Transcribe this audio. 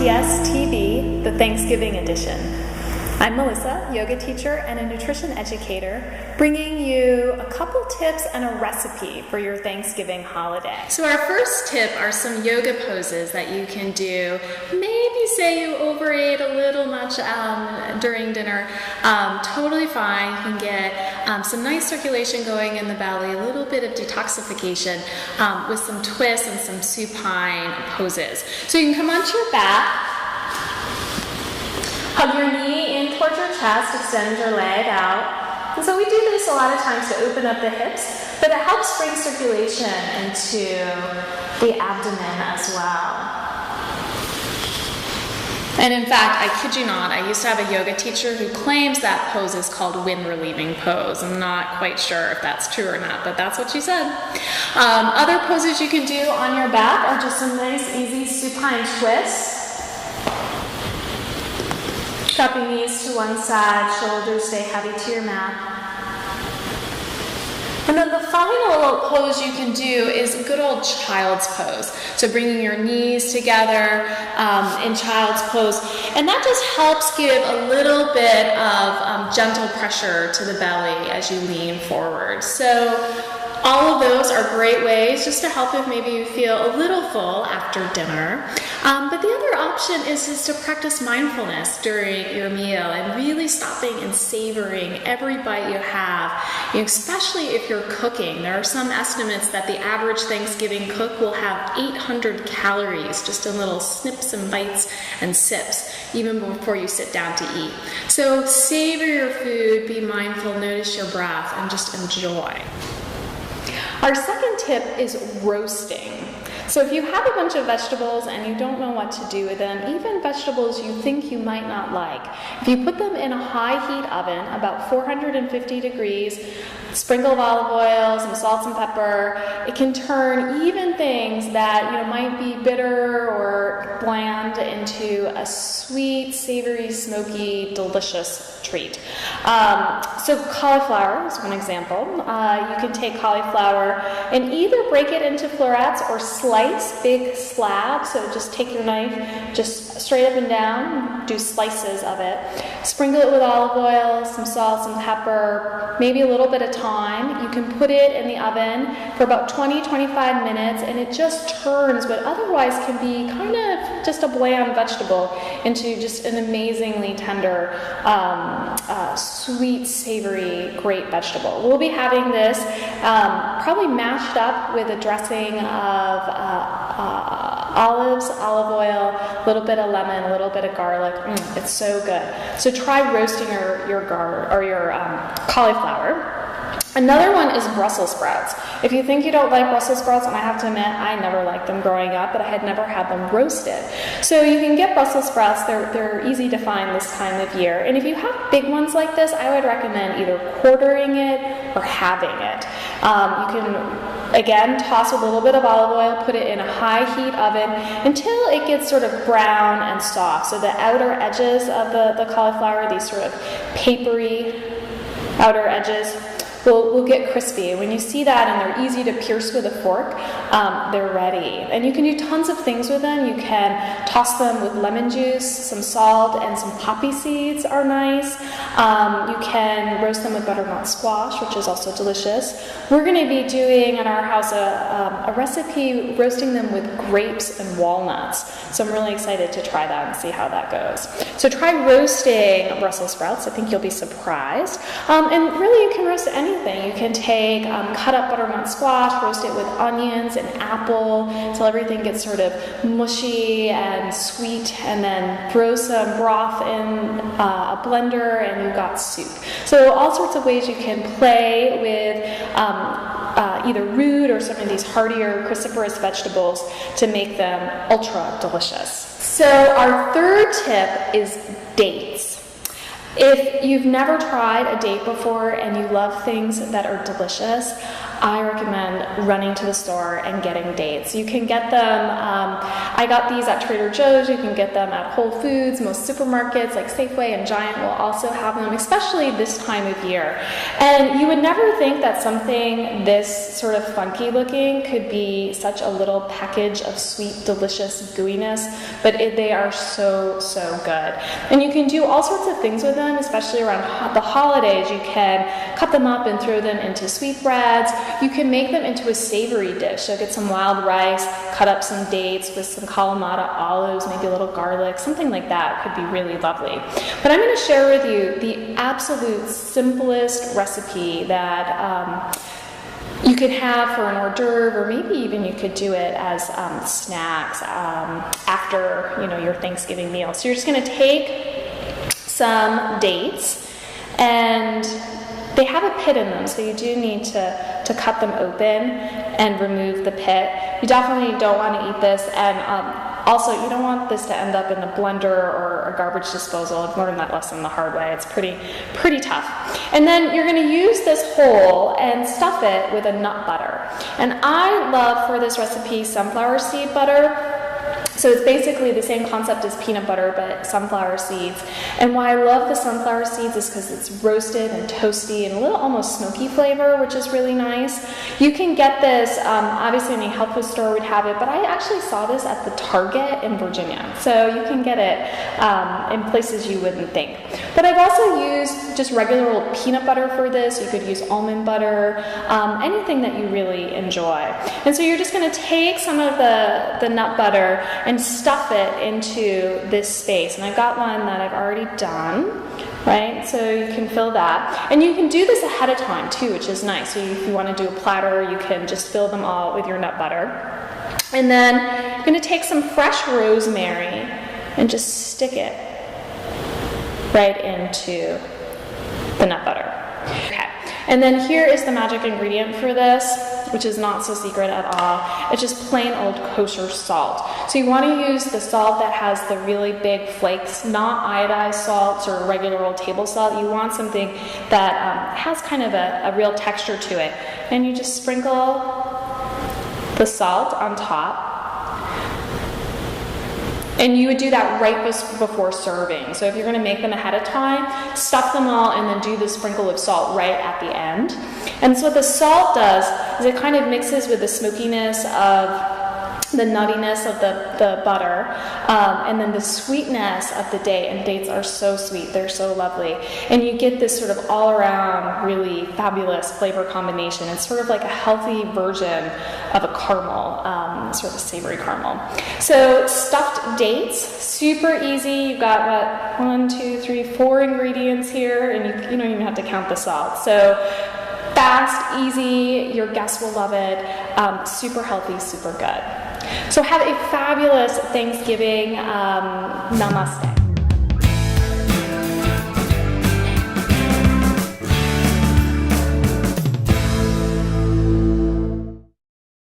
TS TV, the Thanksgiving edition. I'm Melissa, yoga teacher and a nutrition educator, bringing you a couple tips and a recipe for your Thanksgiving holiday. So our first tip are some yoga poses that you can do. Maybe say you overate a little much during dinner. Totally fine. You can get some nice circulation going in the belly, a little bit of detoxification with some twists and some supine poses. So you can come onto your back. Hug your knee in towards your chest, extend your leg out. And so we do this a lot of times to open up the hips, but it helps bring circulation into the abdomen as well. And in fact, I kid you not, I used to have a yoga teacher who claims that pose is called wind relieving pose. I'm not quite sure if that's true or not, but that's what she said. Other poses you can do on your back are just some nice, easy supine twists. Drop your knees to one side, shoulders stay heavy to your mat. And then the final pose you can do is a good old child's pose. So bringing your knees together in child's pose. And that just helps give a little bit of gentle pressure to the belly as you lean forward. So all of those are great ways just to help if maybe you feel a little full after dinner. But the other option is just to practice mindfulness during your meal and really stopping and savoring every bite you have, especially if you're cooking. There are some estimates that the average Thanksgiving cook will have 800 calories just in little snips and bites and sips, even before you sit down to eat. So savor your food, be mindful, notice your breath, and just enjoy. Our second tip is roasting. So if you have a bunch of vegetables and you don't know what to do with them, even vegetables you think you might not like, if you put them in a high heat oven, about 450 degrees, sprinkle of olive oil, some salt and pepper, it can turn even things that might be bitter or bland into a sweet, savory, smoky, delicious treat. So cauliflower is one example. You can take cauliflower and either break it into florets or slice big slabs. So just take your knife, just straight up and down, do slices of it. Sprinkle it with olive oil, some salt, some pepper, maybe a little bit of thyme. You can put it in the oven for about 20-25 minutes, and it just turns what otherwise can be kind of just a bland vegetable into just an amazingly tender, sweet, savory, great vegetable. We'll be having this probably mashed up with a dressing of olives, olive oil, a little bit of lemon, a little bit of garlic. It's so good. So try roasting your cauliflower. Another one is Brussels sprouts. If you think you don't like Brussels sprouts, and I have to admit, I never liked them growing up, but I had never had them roasted. So you can get Brussels sprouts. They're easy to find this time of year. And if you have big ones like this, I would recommend either quartering it or halving it. You can, again, toss a little bit of olive oil, put it in a high heat oven until it gets sort of brown and soft. So the outer edges of the cauliflower, these sort of papery outer edges, will get crispy. When you see that and they're easy to pierce with a fork, they're ready. And you can do tons of things with them. You can toss them with lemon juice, some salt, and some poppy seeds are nice. You can roast them with butternut squash, which is also delicious. We're going to be doing at our house a recipe roasting them with grapes and walnuts. So I'm really excited to try that and see how that goes. So try roasting Brussels sprouts. I think you'll be surprised. And really you can roast anything. You can take cut up butternut squash, roast it with onions and apple until everything gets sort of mushy and sweet, and then throw some broth in a blender and you've got soup. So all sorts of ways you can play with either root or some of these heartier cruciferous vegetables to make them ultra delicious. So our third tip is dates. If you've never tried a date before and you love things that are delicious, I recommend running to the store and getting dates. You can get them, I got these at Trader Joe's, you can get them at Whole Foods, most supermarkets like Safeway and Giant will also have them, especially this time of year. And you would never think that something this sort of funky looking could be such a little package of sweet, delicious gooiness, but they are so, so good. And you can do all sorts of things with them, especially around the holidays. You can cut them up and throw them into sweetbreads. You can make them into a savory dish. So get some wild rice, cut up some dates with some Kalamata olives, maybe a little garlic, something like that could be really lovely. But I'm going to share with you the absolute simplest recipe that you could have for an hors d'oeuvre, or maybe even you could do it as snacks after your Thanksgiving meal. So you're just going to take some dates, and they have a pit in them, so you do need to cut them open and remove the pit. You definitely don't want to eat this, and also you don't want this to end up in a blender or a garbage disposal. I've learned that lesson the hard way. It's pretty tough. And then you're going to use this whole and stuff it with a nut butter. And I love for this recipe sunflower seed butter. So it's basically the same concept as peanut butter, but sunflower seeds. And why I love the sunflower seeds is because it's roasted and toasty and a little almost smoky flavor, which is really nice. You can get this, obviously any health food store would have it, but I actually saw this at the Target in Virginia. So you can get it in places you wouldn't think. But I've also used just regular old peanut butter for this. You could use almond butter, anything that you really enjoy. And so you're just going to take some of the nut butter and stuff it into this space. And I've got one that I've already done, right? So you can fill that. And you can do this ahead of time too, which is nice. So if you want to do a platter, you can just fill them all with your nut butter. And then you're going to take some fresh rosemary and just stick it right into the nut butter. Okay. And then here is the magic ingredient for this, which is not so secret at all. It's just plain old kosher salt. So you want to use the salt that has the really big flakes, not iodized salts or regular old table salt. You want something that has kind of a real texture to it. And you just sprinkle the salt on top. And you would do that right before serving. So if you're going to make them ahead of time, stuff them all and then do the sprinkle of salt right at the end. And so what the salt does is it kind of mixes with the smokiness of the nuttiness of the butter, and then the sweetness of the date. And dates are so sweet, they're so lovely. And you get this sort of all-around really fabulous flavor combination. It's sort of like a healthy version of a caramel, sort of savory caramel. So stuffed dates, super easy. You've got what, 1, 2, 3, 4 ingredients here, and you don't even have to count the salt. So fast, easy, your guests will love it, super healthy, super good. So have a fabulous Thanksgiving. Namaste.